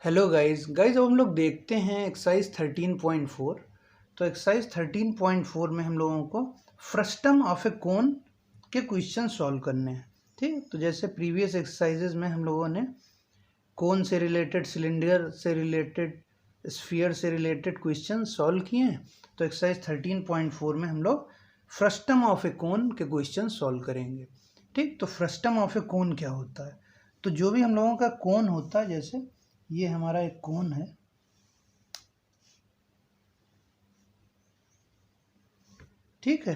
Hello guys अब हम लोग देखते हैं एक्सरसाइज 13.4। तो एक्सरसाइज 13.4 में हम लोगों को फ्रस्टम ऑफ ए कोन के क्वेश्चन सॉल्व करने हैं। ठीक, तो जैसे प्रीवियस एक्सरसाइजेज में हम लोगों ने कोन से रिलेटेड, सिलेंडर से रिलेटेड, स्फीयर से रिलेटेड क्वेश्चन सॉल्व किए हैं, तो एक्सरसाइज 13.4 में हम लोग फ्रस्टम ऑफ ए कोन के क्वेश्चन सॉल्व करेंगे। ठीक, तो फ्रस्टम ऑफ ए कोन क्या होता है? तो जो भी हम लोगों का कोन होता है, जैसे ये हमारा एक कोन है, ठीक है।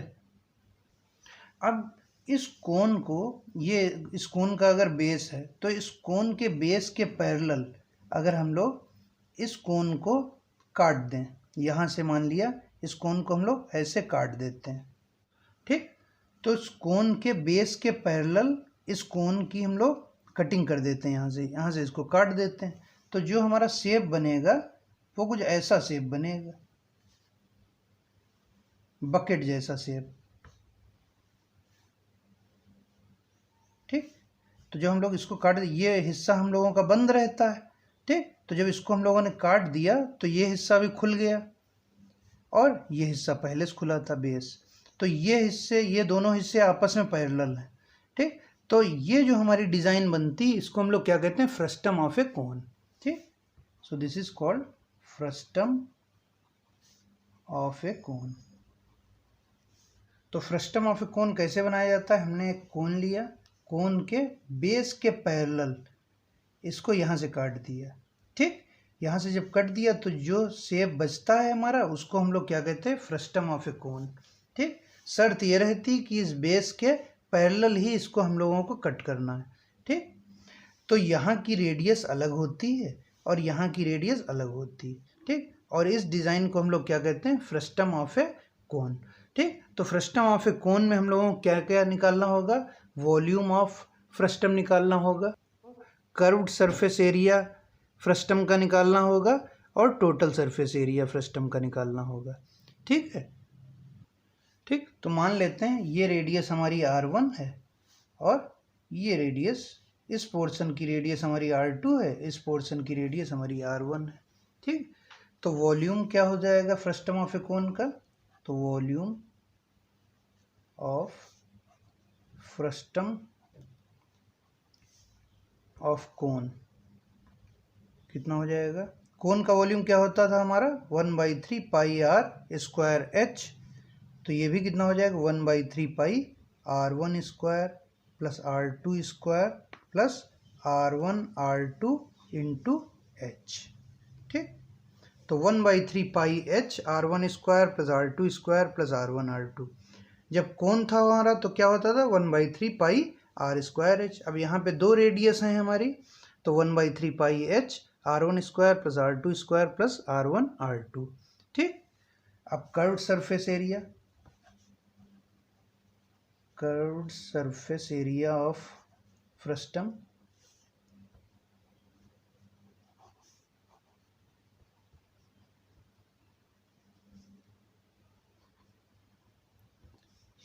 अब इस कोन को, ये इस कोन का अगर बेस है तो इस कोन के बेस के पैरेलल अगर हम लोग इस कोन को काट दें, यहाँ से मान लिया इस कोन को हम लोग ऐसे काट देते हैं, ठीक। तो इस कोन के बेस के पैरेलल इस कोन की हम लोग कटिंग कर देते हैं, यहाँ से इसको काट देते हैं। तो जो हमारा शेप बनेगा वो कुछ ऐसा शेप बनेगा, बकेट जैसा शेप, ठीक। तो जब हम लोग इसको काट, ये हिस्सा हम लोगों का बंद रहता है, ठीक। तो जब इसको हम लोगों ने काट दिया तो ये हिस्सा भी खुल गया और ये हिस्सा पहले से खुला था, बेस। तो ये हिस्से, ये दोनों हिस्से आपस में पैरेलल हैं, ठीक। तो ये जो हमारी डिज़ाइन बनती, इसको हम लोग क्या कहते हैं? फ्रस्टम ऑफ ए कोन, ठीक। So this is called frustum of a cone. तो फ्रस्टम ऑफ ए कोन कैसे बनाया जाता है? हमने एक कोन लिया, कोन के बेस के पैरेलल इसको यहाँ से काट दिया, ठीक। यहाँ से जब कट दिया तो जो शेप बचता है हमारा, उसको हम लोग क्या कहते हैं? फ्रस्टम ऑफ ए कोन, ठीक। शर्त ये रहती कि इस बेस के पैरेलल ही इसको हम लोगों को कट करना है, ठीक। तो यहाँ की रेडियस अलग होती है और यहाँ की रेडियस अलग होती है, ठीक। और इस डिज़ाइन को हम लोग क्या कहते हैं? फ्रस्टम ऑफ ए कोन, ठीक। तो फ्रस्टम ऑफ ए कोन में हम लोगों को क्या क्या निकालना होगा? वॉल्यूम ऑफ फ्रस्टम निकालना होगा, कर्व्ड सरफेस एरिया फ्रस्टम का निकालना होगा और टोटल सरफेस एरिया फ्रस्टम का निकालना होगा, ठीक है। ठीक, तो मान लेते हैं ये रेडियस हमारी R1 है और ये रेडियस, इस पोर्शन की रेडियस हमारी R2 है, इस पोर्शन की रेडियस हमारी R1 है, ठीक। तो वॉल्यूम क्या हो जाएगा फ्रस्टम ऑफ ए कोन का? तो volume of frustum of cone कितना हो जाएगा? कोन का वॉल्यूम क्या होता था हमारा? 1/3 पाई आर स्क्वायर एच। तो ये भी कितना हो जाएगा? 1/3 pi R1 square plus R2 square plus R1 R2 into H, ठीक। तो 1/3 pi H R1 square plus R2 square plus R1 R2। जब कोन था हमारा तो क्या होता था? 1/3 पाई R स्क्वायर एच। अब यहाँ पे दो रेडियस हैं हमारी, तो 1/3 pi H R1 square plus R2 square plus R1 R2, ठीक। अब curved surface area, curved surface area of frustum,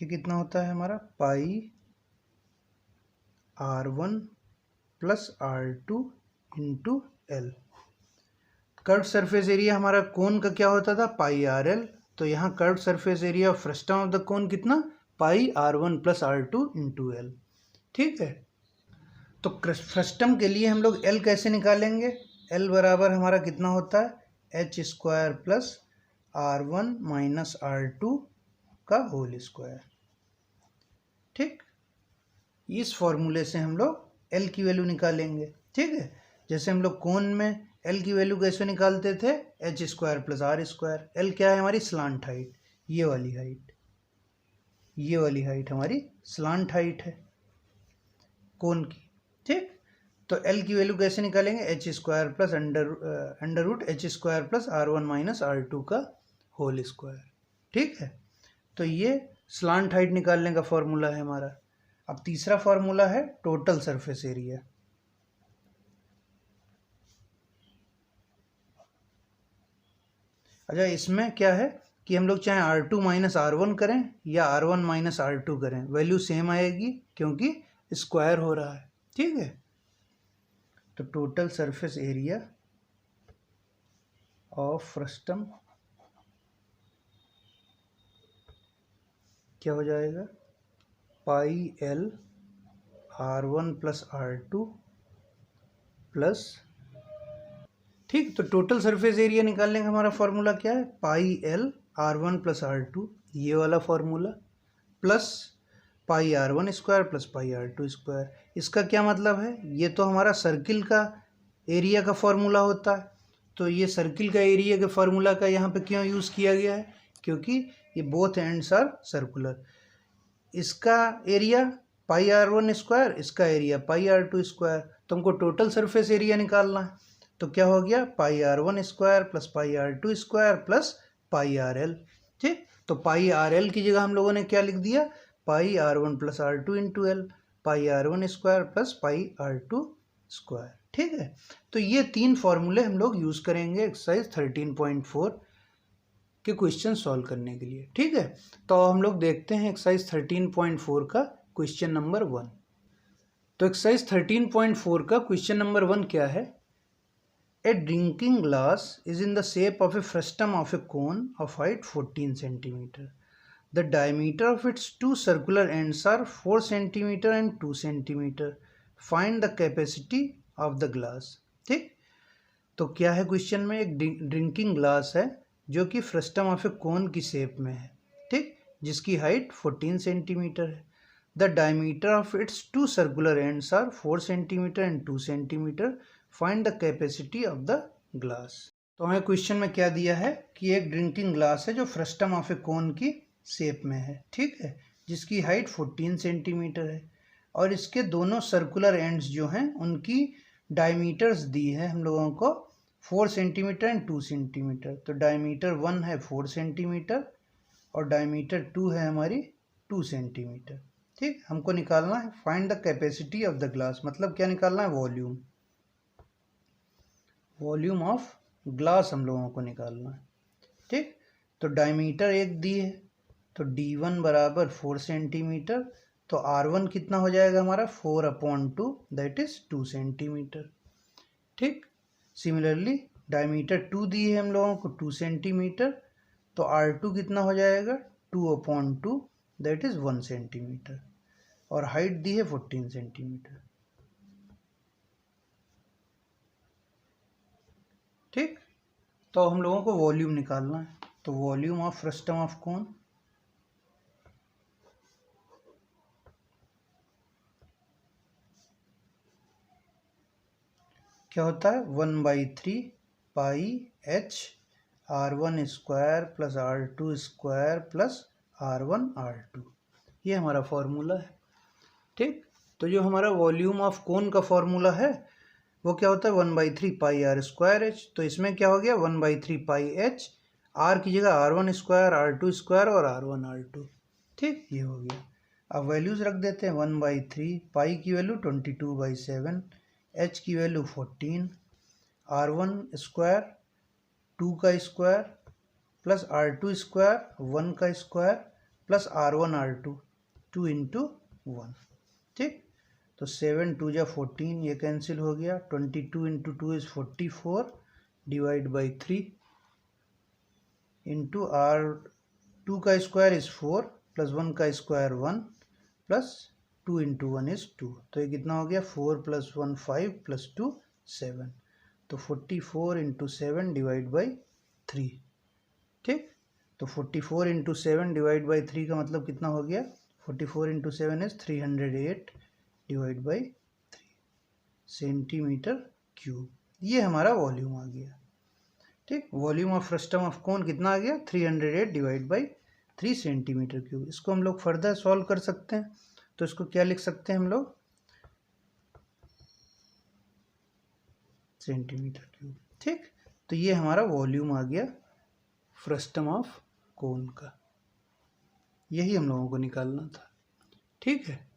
ये कितना होता है हमारा? Pi R1 plus R2 into L. Curved surface area हमारा कोन का क्या होता था? पाई RL। तो यहाँ curved surface area of frustum of the cone कितना? पाई R1 plus R2 into L, ठीक है। तो फ्रस्टम के लिए हम लोग एल कैसे निकालेंगे? एल बराबर हमारा कितना होता है? H square plus R1 minus R2 का होल स्क्वायर, ठीक। इस फॉर्मूले से हम लोग एल की वैल्यू निकालेंगे, ठीक है। जैसे हम लोग कोन में एल की वैल्यू कैसे निकालते थे? H square plus R square. L क्या है हमारी? स्लांट हाइट, ये वाली हाइट, ये वाली हाइट हमारी स्लांट हाइट है कोन की, ठीक। तो एल की वैल्यू कैसे निकालेंगे? H square plus under root H square plus R1 minus R2 का होल स्क्वायर, ठीक है। तो ये स्लांट हाइट निकालने का फॉर्मूला है हमारा। अब तीसरा फॉर्मूला है टोटल सरफेस एरिया। अच्छा, इसमें क्या है कि हम लोग चाहे R2 माइनस R1 करें या R1 माइनस R2 करें, वैल्यू सेम आएगी क्योंकि स्क्वायर हो रहा है, ठीक है। तो total surface area of frustum क्या हो जाएगा, pi L R1 plus R2 plus, ठीक, तो टोटल सरफेस एरिया निकालने का हमारा फॉर्मूला क्या है, pi L R1 plus R2, ये वाला formula, plus pi R1 square plus pi R2 square. इसका क्या मतलब है, ये तो हमारा सर्किल का एरिया का फॉर्मूला होता है, तो ये सर्किल का एरिया के फॉर्मूला का यहाँ पे क्यों यूज़ किया गया है, क्योंकि ये बोथ एंड्स आर सर्कुलर। इसका एरिया पाई R1 स्क्वायर, इसका एरिया पाई R2 स्क्वायर, तो हमको टोटल सरफेस एरिया निकालना है, तो क्या हो गया, पाई R1 square plus pi R2 square plus पाई RL। ठीक, तो पाई RL की जगह हम लोगों ने क्या लिख दिया, pi R1 plus R2 into L, pi R1 square plus pi R2 square. ठीक है, तो ये तीन फॉर्मूले हम लोग यूज़ करेंगे एक्सरसाइज 13.4 के क्वेश्चन सॉल्व करने के लिए। ठीक है, तो हम लोग देखते हैं एक्सरसाइज 13.4 का क्वेश्चन नंबर 1। तो एक्सरसाइज 13.4 का क्वेश्चन नंबर 1 क्या है, a drinking glass is in the shape of a frustum of a cone of height 14 centimetre. The diameter of its two circular ends are 4 centimetre and 2 centimetre. Find the capacity of the glass. ठीक, तो क्या है question में, एक drinking glass है जो कि frustum of a कोन की शेप में है, ठीक, जिसकी हाइट 14 सेंटीमीटर है। The diameter of its two circular ends are 4 centimetre and 2 centimetre. Find the capacity of the glass. तो हमें क्वेश्चन में क्या दिया है कि एक ड्रिंकिंग ग्लास है जो फ्रस्टम ऑफ ए कोन की शेप में है, ठीक है, जिसकी हाइट 14 सेंटीमीटर है, और इसके दोनों सर्कुलर एंड्स जो हैं उनकी डायमीटर्स दी है हम लोगों को 4 सेंटीमीटर एंड 2 सेंटीमीटर। तो डायमीटर 1 है 4 सेंटीमीटर और डायमीटर 2 है हमारी 2 सेंटीमीटर। ठीक, हमको निकालना है find the capacity of the glass, मतलब क्या निकालना है, वॉल्यूम, वॉल्यूम ऑफ ग्लास हम लोगों को निकालना है। ठीक, तो डायमीटर एक दी है, तो D1 बराबर 4 सेंटीमीटर, तो R1 कितना हो जाएगा हमारा 4/2, दैट इज 2 सेंटीमीटर। ठीक, सिमिलरली डायमीटर 2 दी है हम लोगों को 2 सेंटीमीटर, तो R2 कितना हो जाएगा 2/2, दैट इज 1 सेंटीमीटर, और हाइट दी है 14 सेंटीमीटर। ठीक, तो हम लोगों को वॉल्यूम निकालना है, तो volume of frustum of cone, क्या होता है 1/3 पाई H R1 square plus R2 square plus R1 R2, ये हमारा फॉर्मूला है। ठीक, तो जो हमारा वॉल्यूम ऑफ कोन का फॉर्मूला है वो क्या होता है 1/3 पाई R स्क्वायर H, तो इसमें क्या हो गया 1/3 पाई H, R की जगह R1 स्क्वायर R2 स्क्वायर और R1 R2। ठीक, ये हो गया। अब वैल्यूज़ रख देते हैं, 1/3 पाई की वैल्यू 22/7, H की वैल्यू 14, R1 स्क्वायर 2 का स्क्वायर प्लस R2 स्क्वायर 1 का square plus R1 R2 2 into 1। ठीक, तो 7 2 जा 14, ये कैंसिल हो गया, 22 into 2 is 44 divide by 3 into R2 का स्क्वायर इज 4 प्लस 1 का स्क्वायर 1 प्लस 2 इंटू 1 इज 2, तो ये कितना हो गया 4 प्लस 1 5 प्लस 2 7, तो 44 इंटू 7 डिवाइड बाई 3। ठीक, तो 44 इंटू 7 डिवाइड बाई 3 का मतलब कितना हो गया, 44 into 7 is 308 divide by 3 centimetre cube, ये हमारा वॉल्यूम आ गया। ठीक, volume of frustum of cone कितना आ गया 308 डिवाइड बाई 3 सेंटीमीटर क्यूब। इसको हम लोग फर्दर सॉल्व कर सकते हैं, तो इसको क्या लिख सकते हैं हम लोग, सेंटीमीटर क्यूब। ठीक, तो ये हमारा वॉल्यूम आ गया फ्रस्टम ऑफ कोन का, यही हम लोगों को निकालना था। ठीक है।